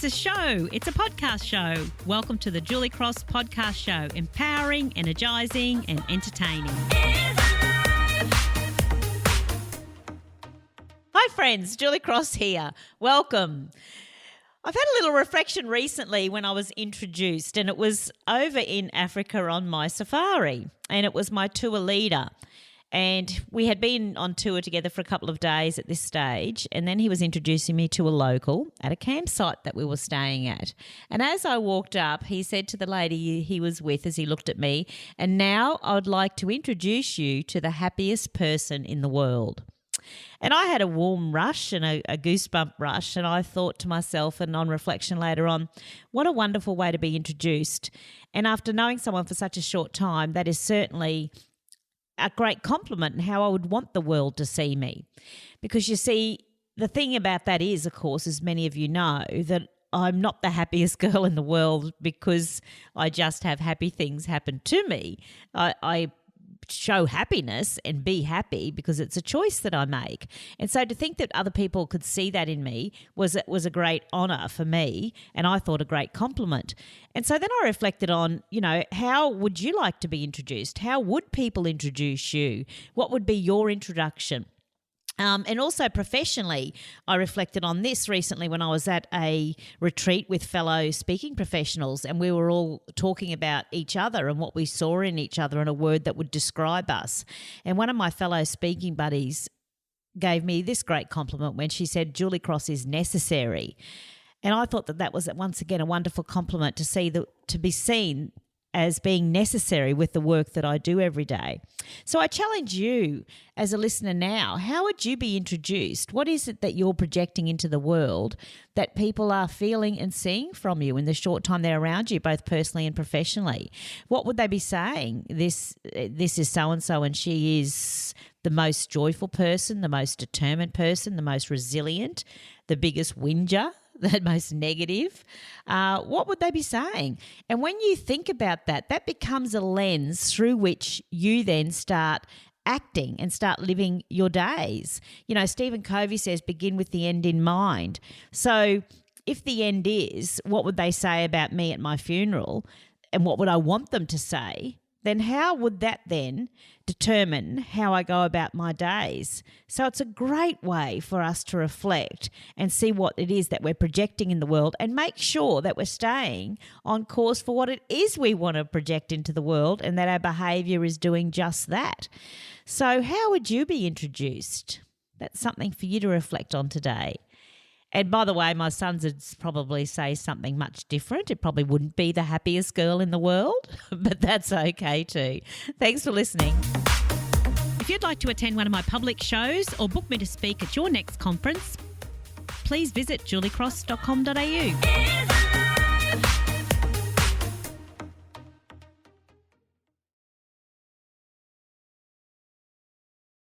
a show. It's a podcast show. Welcome to the Julie Cross Podcast Show. Empowering, energising and entertaining. Hi friends, Julie Cross here. Welcome. I've had a little reflection recently when I was introduced, and it was over in Africa on my safari, and it was my tour leader. And we had been on tour together for a couple of days at this stage, and then he was introducing me to a local at a campsite that we were staying at. And as I walked up, he said to the lady he was with as he looked at me, "And now I would like to introduce you to the happiest person in the world." And I had a warm rush and a goosebump rush, and I thought to myself, and on reflection later on, what a wonderful way to be introduced. And after knowing someone for such a short time, that is certainly a great compliment and how I would want the world to see me. Because you see, the thing about that is, of course, as many of you know, that I'm not the happiest girl in the world because I just have happy things happen to me. I show happiness and be happy because it's a choice that I make. And so to think that other people could see that in me was a great honour for me, and I thought a great compliment. And so then I reflected on, how would you like to be introduced? How would people introduce you? What would be your introduction? And also professionally, I reflected on this recently when I was at a retreat with fellow speaking professionals, and we were all talking about each other and what we saw in each other and a word that would describe us. And one of my fellow speaking buddies gave me this great compliment when she said, "Julie Cross is necessary." And I thought that was once again a wonderful compliment to be seen as being necessary with the work that I do every day. So I challenge you as a listener now, how would you be introduced? What is it that you're projecting into the world that people are feeling and seeing from you in the short time they're around you, both personally and professionally? What would they be saying? This is so-and-so, and she is the most joyful person, the most determined person, the most resilient, the biggest whinger, the most negative. What would they be saying? And when you think about that, that becomes a lens through which you then start acting and start living your days. Stephen Covey says, begin with the end in mind. So if the end is, what would they say about me at my funeral, and what would I want them to say, then how would that then determine how I go about my days? So it's a great way for us to reflect and see what it is that we're projecting in the world, and make sure that we're staying on course for what it is we want to project into the world, and that our behaviour is doing just that. So how would you be introduced? That's something for you to reflect on today. And by the way, my sons would probably say something much different. It probably wouldn't be the happiest girl in the world, but that's okay too. Thanks for listening. If you'd like to attend one of my public shows or book me to speak at your next conference, please visit juliecross.com.au.